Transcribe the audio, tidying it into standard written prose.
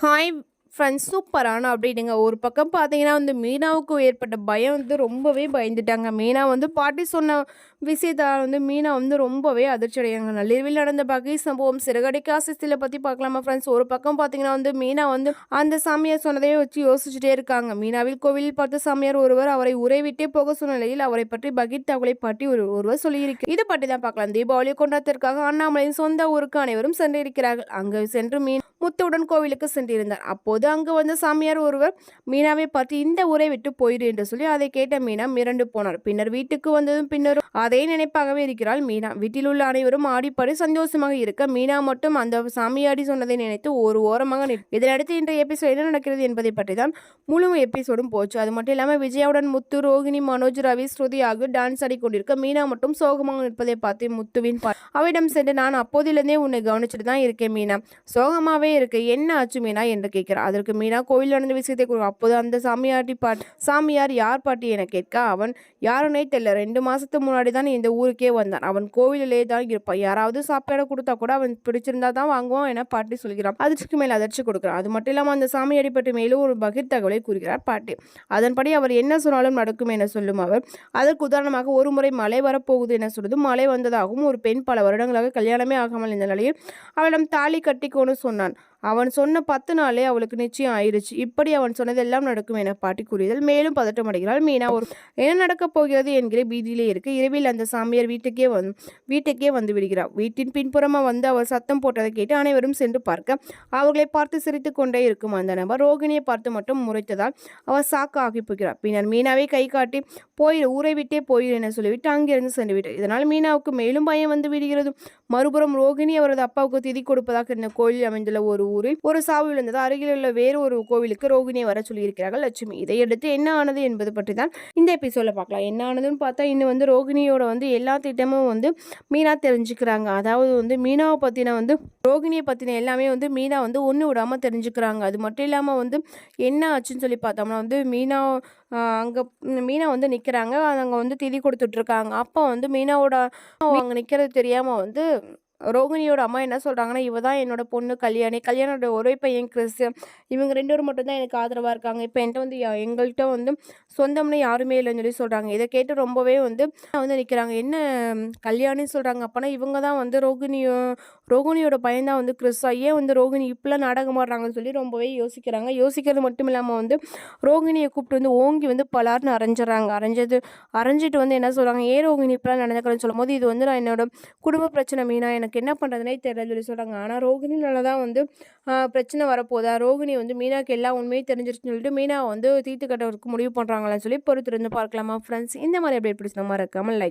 Hi friends, சூப்பரான அப்டேட்டுங்க. ஒரு பக்கம் பார்த்தீங்கன்னா மீனாவுக்கு ஏற்பட்ட பயம் ரொம்பவே பயந்துட்டாங்க. மீனா பாட்டி சொன்ன விஷயத்தால் மீனா ரொம்பவே அதிர்ச்சி அடையாங்க. நள்ளிரவில் நடந்த பகை சம்பவம் சிறகடிக்க ஆசைஸ்தில பற்றி பார்க்கலாமா ஃப்ரெண்ட்ஸ். ஒரு பக்கம் பார்த்தீங்கன்னா மீனா அந்த சாமியார் சொன்னதையே வச்சு யோசிச்சுட்டே இருக்காங்க. மீனாவில் கோவிலில் பார்த்த சாமியார் ஒருவர் அவரை உரை விட்டே போக சொன்ன நிலையில் அவரை பற்றி பகீர் தகவலை பற்றி ஒருவர் சொல்லியிருக்கு. இதை பற்றி தான் பார்க்கலாம். தீபாவளி கொண்டாட்டத்திற்காக அண்ணாமலையின் சொந்த ஊருக்கு அனைவரும் சென்றிருக்கிறார்கள். அங்கு சென்று முத்துவுடன் கோவிலுக்கு சென்றிருந்தார். அப்போது அங்கு வந்த சாமியார் ஒருவர் மீனாவை பார்த்து இந்த ஊரை விட்டு போயிரு என்று சொல்லி அதை கேட்ட மீனா மிரண்டு போனார். பின்னர் வீட்டுக்கு வந்ததும் பின்னரும் அதே நினைப்பாகவே இருக்கிறாள் மீனா. வீட்டில் உள்ள அனைவரும் ஆடிப்பாடி சந்தோஷமாக இருக்க மீனா மட்டும் அந்த சாமியாடி சொன்னதை நினைத்து ஒரு ஓரமாக இதனடுத்து இன்றைய எபிசோட் என்ன நடக்கிறது என்பதை பற்றி தான் முழு எபிசோடும் போச்சு. அது மட்டும் இல்லாமல் விஜயாவுடன் முத்து, ரோகிணி, மனோஜ், ரவி, ஸ்ருதி ஆகியோர் டான்ஸ் ஆடிக்கொண்டிருக்க மீனா மட்டும் சோகமாக நிற்பதை பார்த்து முத்துவின் அவிடம் சென்று நான் அப்போதிலிருந்தே உன்னை கவனிச்சுட்டு தான் இருக்கேன் மீனா, சோகமாவே இருக்கு, என்ன ஆச்சு மீனா என்று கேட்கிறார். அதற்கு மீனா கோவில் நடந்த விஷயத்தை அப்போது அந்த சாமியார் யார் பாட்டி என கேட்க அவன் யாருன்னே தெரியல, 2 மாசத்துக்கு முன்னாடி தான் இந்த ஊருக்கே வந்தான், அவன் கோவிலே தான் இருப்பான், யாராவது சாப்பாடு கொடுத்தா கூட அவன் பிடிச்சிருந்தா தான் வாங்குவான் என பாட்டி சொல்கிறான். அதற்கு மேல் அதிர்ச்சி கொடுக்கிறான். அது மட்டும் இல்லாமல் அந்த சாமியாடி பற்றி மேலும் ஒரு பகிர் தகவலை கூறுகிறார் பாட்டி. அதன்படி அவர் என்ன சொன்னாலும் நடக்கும் என சொல்லும் அவர். அதற்கு உதாரணமாக ஒரு முறை மழை வரப்போகுது என சொல்வது மழை வந்ததாகவும் ஒரு பெண் பல வருடங்களாக கல்யாணமே ஆகாமல் இந்த நிலையில் அவளிடம் தாலி கட்டிக்கோன்னு சொன்னான். அவன் சொன்ன 10 நாளே அவளுக்கு நிச்சயம் ஆயிடுச்சு. இப்படி அவன் சொன்னதெல்லாம் நடக்கும் என பாட்டி கூறியதில் மேலும் பதட்டம் அடைகிறாள் மீனா. என்ன நடக்கப் போகிறது என்கிற பீதியிலே இருக்கு. இரவில் அந்த சாமியார் வீட்டுக்கே வந்து விடுகிறார். வீட்டின் பின்புறமா வந்து அவர் சத்தம் போட்டதை கேட்டு அனைவரும் சென்று பார்க்க அவர்களை பார்த்து சிரித்து கொண்டே இருக்கும் அந்த நபர் ரோகிணியை பார்த்து மட்டும் முறைத்ததால் அவர் சாக்கு ஆகி போகிறார். பின்னர் மீனாவை கை காட்டி ஊரை விட்டே போயிரு என சொல்லிவிட்டு அங்கிருந்து சென்று விட்டார். இதனால் மீனாவுக்கு மேலும் பயம் வந்து விடுகிறது. மறுபுறம் ரோகிணி அவரது அப்பாவுக்கு திதி கொடுப்பதாக இந்த கோயிலில் அமைந்துள்ள ஒரு ஊரில் ஒரு சாவு விழுந்தது. அருகில் உள்ள வேறு ஒரு கோவிலுக்கு ரோகிணியை வர சொல்லியிருக்கிறார்கள் லட்சுமி. இதையடுத்து என்ன ஆனது என்பது பற்றி தான் இந்த எபிசோட பார்க்கலாம். என்ன ஆனதுன்னு பார்த்தா இன்னும் ரோகிணியோட எல்லா திட்டமும் மீனா தெரிஞ்சுக்கிறாங்க. அதாவது மீனாவை பற்றின ரோகிணியை பற்றின எல்லாமே மீனா ஒன்று விடாமல் தெரிஞ்சுக்கிறாங்க. அது மட்டும் இல்லாமல் என்ன ஆச்சுன்னு சொல்லி பார்த்தோம்னா மீனா மீனா நிற்கிறாங்க. அங்கே திதி கொடுத்துட்ருக்காங்க. அப்போ மீனாவோட அங்கே நிற்கிறது தெரியாமல் ரோகிணியோட அம்மா என்ன சொல்கிறாங்கன்னா, இவ தான் என்னோட பொண்ணு கல்யாணோட ஒரே பையன் கிறிஸ், இவங்க 2 பேரும் மட்டும்தான் எனக்கு ஆதரவாக இருக்காங்க, இப்போ என்கிட்ட எங்கள்கிட்ட சொந்தம்னு யாருமே இல்லைன்னு சொல்லி சொல்கிறாங்க. இதை கேட்டு ரொம்பவே நிற்கிறாங்க. என்ன கல்யாணின்னு சொல்கிறாங்க, அப்போனா இவங்க தான் ரோகிணியோட பையன் தான் கிறிஸா, ஏன் ரோகிணி இப்பெல்லாம் நாடகம் ஆடுறாங்கன்னு சொல்லி ரொம்பவே யோசிக்கிறாங்க. யோசிக்கிறது மட்டும் இல்லாமல் ரோகிணியை கூப்பிட்டு ஓங்கி பலார்னு அரைஞ்சிட்டு என்ன சொல்கிறாங்க, ஏன் ரோகிணி இப்பெல்லாம் நடந்துக்கிறேன்னு சொல்லும் போது இது நான் என்னோட குடும்ப பிரச்சனை மீனா, எனக்கு என்ன பண்ணுறதுனே தெரியல சொல்லி சொல்கிறாங்க. ஆனால் ரோகிணினால தான் பிரச்சனை வரப்போதா, ரோகிணி மீனாக்கு எல்லா உண்மையும் தெரிஞ்சிருச்சுன்னு சொல்லிட்டு மீனா தீர்த்து கட்டுறதுக்கு முடிவு பண்ணுறாங்களான்னு சொல்லி பொறுத்திருந்து பார்க்கலாமா ஃப்ரெண்ட்ஸ். இந்த மாதிரி அப்டேட் பிடிச்ச மாதிரி இருக்காமல் லைக்